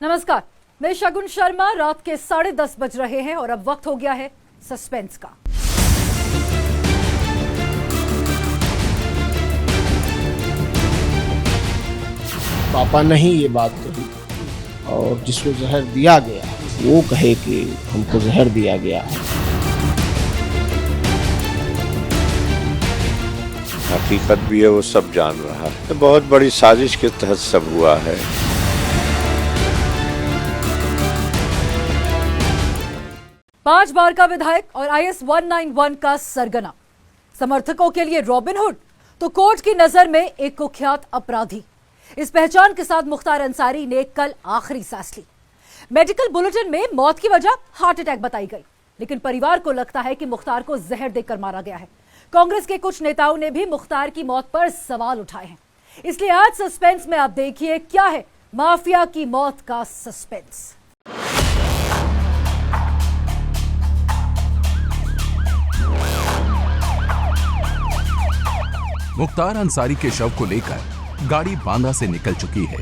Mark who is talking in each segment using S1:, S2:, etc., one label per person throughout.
S1: नमस्कार, मैं शगुन शर्मा। रात के 10:30 बज रहे हैं और अब वक्त हो गया है सस्पेंस का।
S2: पापा ने ही ये बात कही और जिसको जहर दिया गया वो कहे कि हमको जहर दिया गया है।
S3: हकीकत भी है, वो सब जान रहा है। बहुत बड़ी साजिश के तहत सब हुआ है।
S1: पांच बार का विधायक और IS 191 का सरगना, समर्थकों के लिए रॉबिनहुड तो कोर्ट की नजर में एक कुख्यात अपराधी। इस पहचान के साथ मुख्तार अंसारी ने कल आखिरी सांस ली। मेडिकल बुलेटिन में मौत की वजह हार्ट अटैक बताई गई, लेकिन परिवार को लगता है कि मुख्तार को जहर देकर मारा गया है। कांग्रेस के कुछ नेताओं ने भी मुख्तार की मौत पर सवाल उठाए हैं। इसलिए आज सस्पेंस में आप देखिए क्या है माफिया की मौत का सस्पेंस।
S4: मुख्तार अंसारी के शव को लेकर गाड़ी बांदा से निकल चुकी है।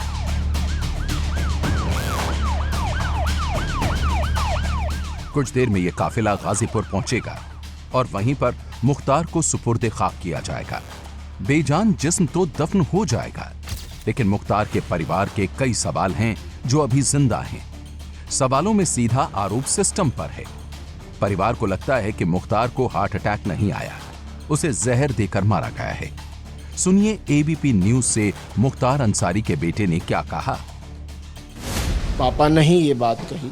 S4: कुछ देर में यह काफिला गाजीपुर पहुंचेगा और वहीं पर मुख्तार को सुपुर्दे खाक किया जाएगा। बेजान जिस्म तो दफन हो जाएगा, लेकिन मुख्तार के परिवार के कई सवाल हैं जो अभी जिंदा हैं। सवालों में सीधा आरोप सिस्टम पर है। परिवार को लगता है कि मुख्तार को हार्ट अटैक नहीं आया, उसे जहर देकर मारा गया है। सुनिए ABP न्यूज से मुख्तार अंसारी के बेटे ने क्या कहा।
S2: पापा ने ही ये बात कही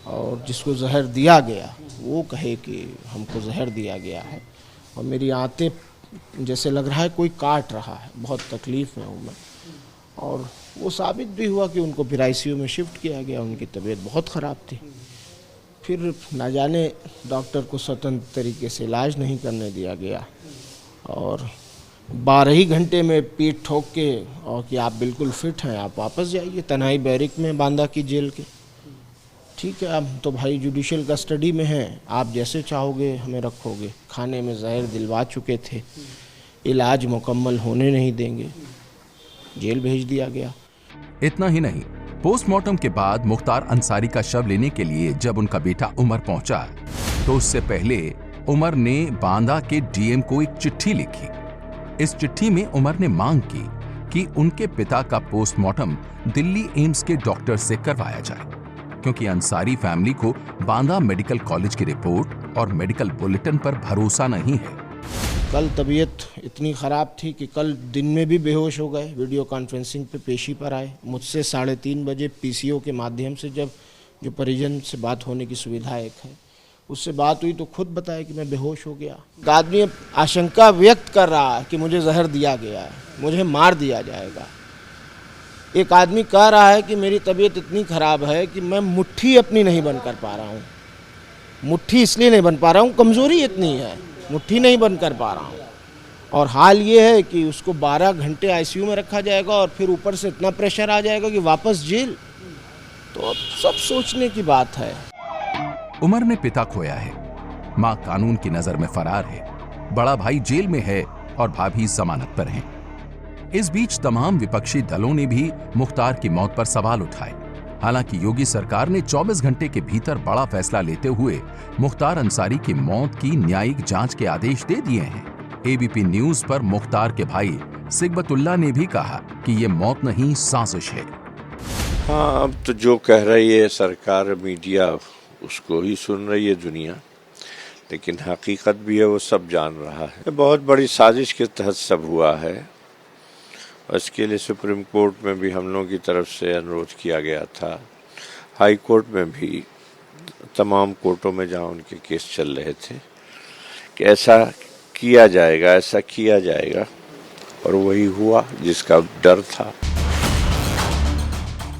S2: और जिसको जहर दिया गया वो कहे कि हमको जहर दिया गया है। और मेरी आंतें जैसे लग रहा है कोई काट रहा है, बहुत तकलीफ में हूँ मैं। और वो साबित भी हुआ कि उनको फिर ICU में शिफ्ट किया गया। उनकी तबीयत बहुत ख़राब थी। फिर न जाने डॉक्टर को स्वतंत्र तरीके से इलाज नहीं करने दिया गया और 12 ही घंटे में पीठ ठोक के और कि आप बिल्कुल फिट हैं, आप वापस जाइए तन्हाई बैरिक में बांदा की जेल के। ठीक है, अब तो भाई जुडिशियल कस्टडी में हैं, आप जैसे चाहोगे हमें रखोगे। खाने में जहर दिलवा चुके थे, इलाज मुकम्मल होने नहीं देंगे, जेल भेज दिया गया।
S4: इतना ही नहीं, पोस्टमार्टम के बाद मुख्तार अंसारी का शव लेने के लिए जब उनका बेटा उमर पहुंचा तो उससे पहले उमर ने बांदा के DM को एक चिट्ठी लिखी। इस चिट्ठी में उमर ने मांग की कि उनके पिता का पोस्टमार्टम दिल्ली एम्स के डॉक्टर से करवाया जाए, क्योंकि अंसारी फैमिली को बांदा मेडिकल कॉलेज की रिपोर्ट और मेडिकल बुलेटिन पर भरोसा नहीं है।
S2: कल तबीयत इतनी ख़राब थी कि कल दिन में भी बेहोश हो गए। वीडियो कॉन्फ्रेंसिंग पे पेशी पर आए। मुझसे 3:30 बजे PCO के माध्यम से जब जो परिजन से बात होने की सुविधा एक है उससे बात हुई तो खुद बताया कि मैं बेहोश हो गया। आदमी आशंका व्यक्त कर रहा है कि मुझे जहर दिया गया है, मुझे मार दिया जाएगा। एक आदमी कह रहा है कि मेरी तबीयत इतनी ख़राब है कि मैं मुट्ठी अपनी नहीं बंद कर पा रहा हूँ। मुट्ठी इसलिए नहीं बन पा रहा हूँ, कमज़ोरी इतनी है, मुट्ठी नहीं बंद कर पा रहा हूँ। और हाल ये है कि उसको 12 घंटे ICU में रखा जाएगा और फिर ऊपर से इतना प्रेशर आ जाएगा कि वापस जेल। तो सब सोचने की बात है।
S4: उमर ने पिता खोया है, मां कानून की नजर में फरार है, बड़ा भाई जेल में है और भाभी जमानत पर हैं। इस बीच तमाम विपक्षी दलों ने भी मुख्तार की मौत पर सवाल उठाए। हालांकि योगी सरकार ने 24 घंटे के भीतर बड़ा फैसला लेते हुए मुख्तार अंसारी की मौत की न्यायिक जांच के आदेश दे दिए हैं। ABP न्यूज पर मुख्तार के भाई सिगबतुल्ला ने भी कहा कि ये मौत नहीं, साजिश है।
S3: हाँ, अब तो जो कह रही है सरकार, मीडिया, उसको ही सुन रही है दुनिया, लेकिन हकीकत भी है, वो सब जान रहा है। बहुत बड़ी साजिश के तहत सब हुआ है। इसके लिए सुप्रीम कोर्ट में भी हम लोगों की तरफ से अनुरोध किया गया था, हाई कोर्ट में भी, तमाम कोर्टों में जहां उनके केस चल रहे थे कि ऐसा किया जाएगा, ऐसा किया जाएगा, और वही हुआ जिसका डर था।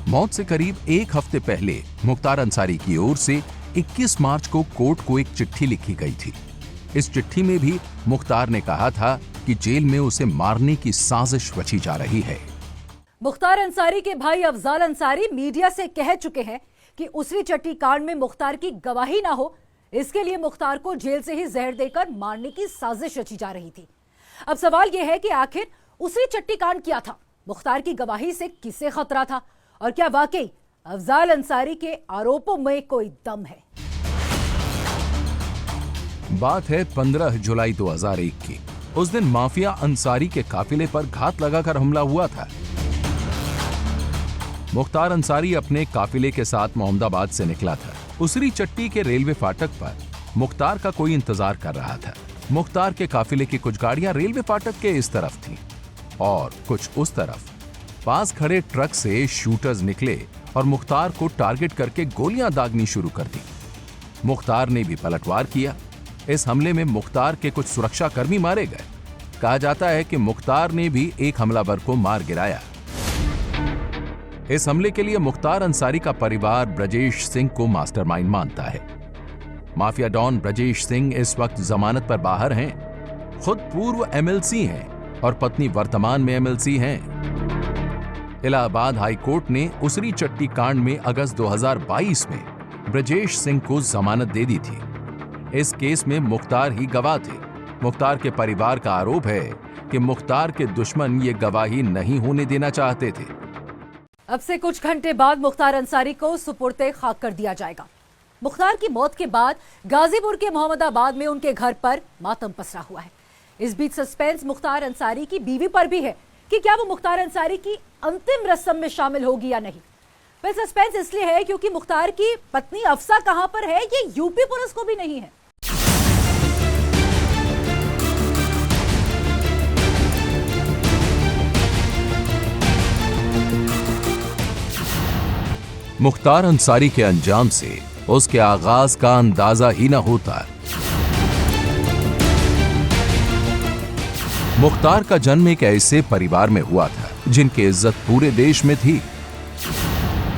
S4: मौत से करीब एक हफ्ते पहले मुख्तार अंसारी की ओर से 21 मार्च को कोर्ट को एक चिट्ठी लिखी गई थी। इस चिट्ठी में भी मुख्तार ने कहा था कि जेल में उसे मारने की साजिश रची जा रही है।
S1: मुख्तार अंसारी के भाई अफजाल अंसारी मीडिया से कह चुके हैं कि उसरी चट्टी कांड में मुख्तार की गवाही ना हो, इसके लिए मुख्तार को जेल से ही जहर देकर मारने की साजिश रची जा रही थी। अब सवाल यह है कि आखिर उसरी चट्टी कांड क्या था? मुख्तार की गवाही से किसे खतरा था और क्या वाकई अफजाल अंसारी के आरोपों में कोई दम है।
S4: बात है 15 जुलाई 2001 की। उस दिन माफिया अंसारी के काफिले पर घात लगाकर हमला हुआ था। मुख्तार अंसारी अपने काफिले के साथ मोहम्मदाबाद से निकला था। उसरी चट्टी के रेलवे फाटक पर मुख्तार का कोई इंतजार कर रहा था। मुख्तार के काफिले की कुछ गाड़ियां रेलवे फाटक के इस तरफ थीं और कुछ उस तरफ। पास खड़े ट्रक से शूटर्स निकले और मुख्तार को टारगेट करके गोलियां दागनी शुरू कर दी। मुख्तार ने भी पलटवार किया। इस हमले में मुख्तार के कुछ सुरक्षाकर्मी मारे गए। कहा जाता है कि मुख्तार ने भी एक हमलावर को मार गिराया। इस हमले के लिए मुख्तार अंसारी का परिवार ब्रजेश सिंह को मास्टरमाइंड मानता है। माफिया डॉन ब्रजेश सिंह इस वक्त जमानत पर बाहर हैं। खुद पूर्व एमएलसी हैं और पत्नी वर्तमान में एमएलसी हैं। इलाहाबाद हाई कोर्ट ने उसरी चट्टी कांड में अगस्त 2022 में ब्रजेश सिंह को जमानत दे दी थी। इस केस में मुख्तार ही गवाह थे। मुख्तार के परिवार का आरोप है कि मुख्तार के दुश्मन ये गवाही नहीं होने देना चाहते थे।
S1: अब से कुछ घंटे बाद मुख्तार अंसारी को सुपुर्दे खाक कर दिया जाएगा। मुख्तार की मौत के बाद गाजीपुर के मोहम्मदाबाद में उनके घर पर मातम पसरा हुआ है। इस बीच सस्पेंस मुख्तार अंसारी की बीवी पर भी है कि क्या वो मुख्तार अंसारी की अंतिम रस्म में शामिल होगी या नहीं। फिर सस्पेंस इसलिए है क्योंकि मुख्तार की पत्नी अफसा कहां पर है ये यूपी पुलिस को भी नहीं है।
S4: मुख्तार अंसारी के अंजाम से उसके आगाज का अंदाजा ही न होता। मुख्तार का जन्म एक ऐसे परिवार में हुआ था जिनकी इज्जत पूरे देश में थी।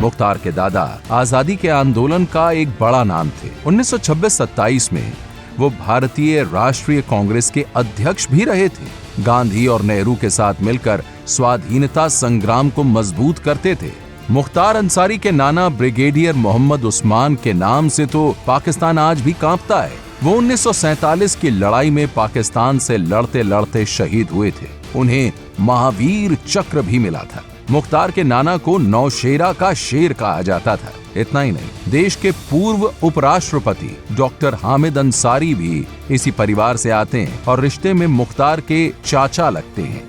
S4: मुख्तार के दादा आजादी के आंदोलन का एक बड़ा नाम थे। 1926-27 में वो भारतीय राष्ट्रीय कांग्रेस के अध्यक्ष भी रहे थे। गांधी और नेहरू के साथ मिलकर स्वाधीनता संग्राम को मजबूत करते थे। मुख्तार अंसारी के नाना ब्रिगेडियर मोहम्मद उस्मान के नाम से तो पाकिस्तान आज भी कांपता है। वो 1947 की लड़ाई में पाकिस्तान से लड़ते लड़ते शहीद हुए थे। उन्हें महावीर चक्र भी मिला था। मुख्तार के नाना को नौशेरा का शेर कहा जाता था। इतना ही नहीं, देश के पूर्व उपराष्ट्रपति डॉक्टर हामिद अंसारी भी इसी परिवार से आते हैं और रिश्ते में मुख्तार के चाचा लगते हैं।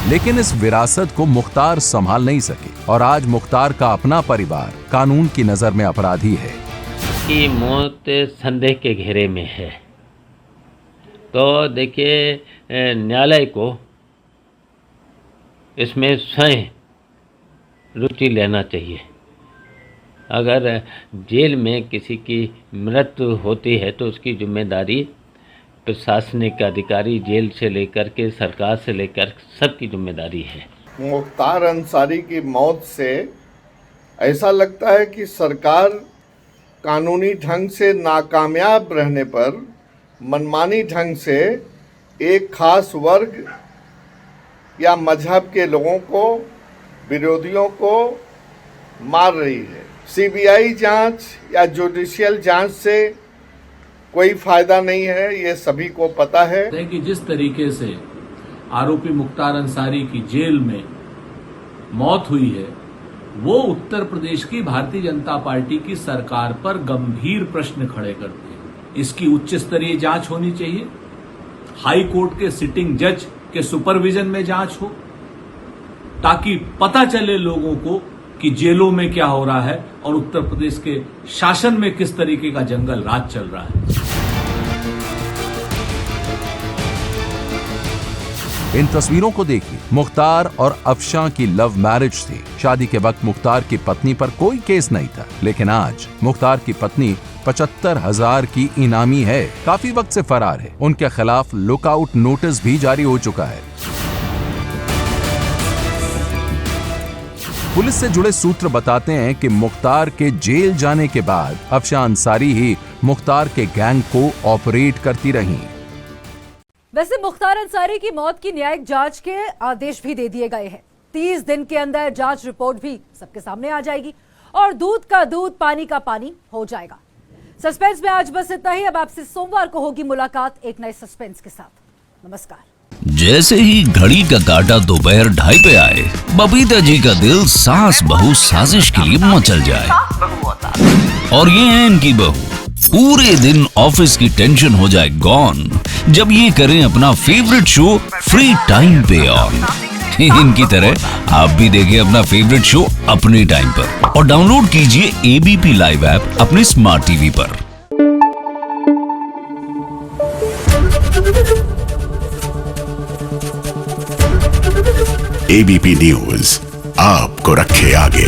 S4: लेकिन इस विरासत को मुख्तार संभाल नहीं सके और आज मुख्तार का अपना परिवार कानून की नजर में अपराधी है।
S5: की मौत संदेह के घेरे में है, तो देखिए न्यायालय को इसमें स्वयं रुचि लेना चाहिए। अगर जेल में किसी की मृत्यु होती है तो उसकी जिम्मेदारी प्रशासनिक अधिकारी, जेल से लेकर के सरकार से लेकर सबकी जिम्मेदारी है।
S6: मुख्तार अंसारी की मौत से ऐसा लगता है कि सरकार कानूनी ढंग से नाकामयाब रहने पर मनमानी ढंग से एक खास वर्ग या मजहब के लोगों को, विरोधियों को मार रही है। सीबीआई जांच या जुडिशियल जांच से कोई फायदा नहीं है, ये सभी को पता है
S7: कि जिस तरीके से आरोपी मुख्तार अंसारी की जेल में मौत हुई है, वो उत्तर प्रदेश की भारतीय जनता पार्टी की सरकार पर गंभीर प्रश्न खड़े करते हैं। इसकी उच्च स्तरीय जांच होनी चाहिए। हाई कोर्ट के सिटिंग जज के सुपरविजन में जांच हो, ताकि पता चले लोगों को कि जेलों में क्या हो रहा है और उत्तर प्रदेश के शासन में किस तरीके का जंगल राज चल रहा है।
S4: इन तस्वीरों को देखिए। मुख्तार और अफशा की लव मैरिज थी। शादी के वक्त मुख्तार की पत्नी पर कोई केस नहीं था, लेकिन आज मुख्तार की पत्नी 75,000 की इनामी है। काफी वक्त से फरार है। उनके खिलाफ लुकआउट नोटिस भी जारी हो चुका है। पुलिस से जुड़े सूत्र बताते हैं कि मुख्तार के जेल जाने के बाद अफशा अंसारी ही मुख्तार के गैंग को ऑपरेट करती रहीं।
S1: वैसे मुख्तार अंसारी की मौत की न्यायिक जांच के आदेश भी दे दिए गए हैं। 30 दिन के अंदर जांच रिपोर्ट भी सबके सामने आ जाएगी और दूध का दूध, पानी का पानी हो जाएगा। सस्पेंस में आज बस इतना ही। अब आपसे सोमवार को होगी मुलाकात एक नए सस्पेंस के साथ। नमस्कार।
S8: जैसे ही घड़ी का काटा दोपहर 2:30 पे आए, बबीता जी का दिल सास बहू साजिश के लिए मचल जाए। और ये है इनकी बहू, पूरे दिन ऑफिस की टेंशन हो जाए गॉन जब ये करें अपना फेवरेट शो फ्री टाइम पे ऑन। इनकी तरह आप भी देखिए अपना फेवरेट शो अपने टाइम पर और डाउनलोड कीजिए एबीपी लाइव ऐप अपने स्मार्ट टीवी पर।
S9: एबीपी न्यूज आपको रखे आगे।